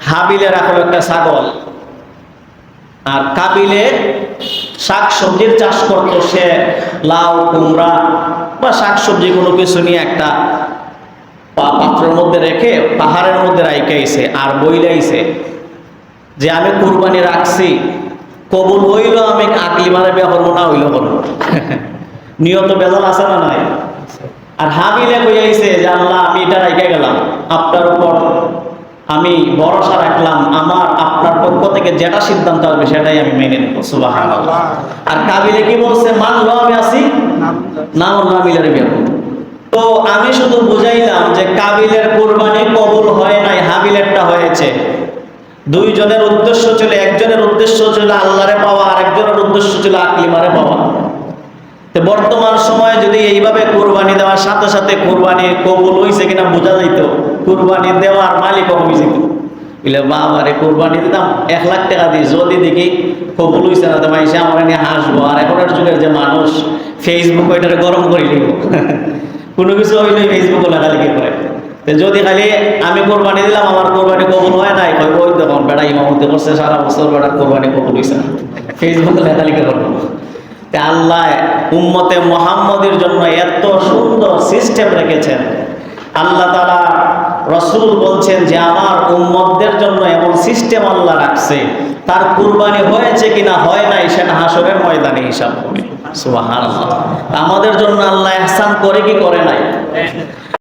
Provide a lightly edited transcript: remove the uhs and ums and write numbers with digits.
হাবিলের এখন একটা ছাগল, আর কাবিলে শাক সবজির চাষ করতো। সে লাউ কুমড়া বা শাক সবজি কোনো কিছু নিয়ে একটা পাত্রের মধ্যে রেখে পাহাড়ের মধ্যে রাইখাইছে আর বইলাইছে যে আমি কুরবানি রাখছি, কবুল হইল আমি আকলি মারে বিয়া করবো, না হইল করবো। নিয়ত বেজাল আছে না নাই? আর হাবিলে কইয়াইছে যে আল্লাহ আমি এটা রাইখা গেলাম, আপনার উপর আমি ভরসা রাখলাম, আমার আপনার পক্ষ থেকে যেটা সিদ্ধান্ত আসবে সেটাই আমি মেনে নেব। সুবহানাল্লাহ। আর কাবিলে কি বলছে? মানলো আমি আছি, না মানলো আমি মিলের বিয়া করব। তো আমি শুধু বুঝাইলাম যে কাবিলের কুরবানি কবুল হয় নাই, হাবিলেরটা হয়েছে। দুইজনের উদ্দেশ্য ছিল, একজনের উদ্দেশ্য ছিল আল্লাহরে পাওয়া, আর একজনের উদ্দেশ্য ছিল আকলিমারে পাওয়া। তো বর্তমান সময়ে যদি এইভাবে কুরবানি দেওয়ার সাথে সাথে কুরবানি কবুল হয়েছে কিনা বোঝা যাইত, কুরবানি দেওয়ার মালিক হয়ে যেত। বলে বাবারে কুরবানি দিতাম 1 লাখ টাকা দিয়ে, যদি দেখি কবুল হয়েছে না তো মাইসে আমার নিয়ে হাসবো। আর এখনের যুগের যে মানুষ, ফেসবুক ওইটারে গরম করে নিব, কোনো কিছু হইলে ফেসবুকে লেখালেখি করে। যদি খালি আমি কোরবানি দিলাম আমার কোরবানি কবুল হয় নাই, ওই দেখুন বেড়া ইমামতি করছে সারা বছর, বেড়ার কোরবানি কবুল হয়েছে না, ফেসবুকে লেখালেখি করবো। আল্লাহ উম্মতে মুহাম্মদের জন্য এত সুন্দর সিস্টেম রেখেছেন। আল্লাহ তাআলা রাসূল বলছেন যে আমার উম্মতদের জন্য এমন সিস্টেম আল্লাহ রাখছে, তার কুরবানি হয়েছে কিনা হয় নাই সেটা হাসরের ময়দানে হিসাব হবে। সুবহানাল্লাহ। আমাদের জন্য আল্লাহ ইহসান করে কি করে নাই?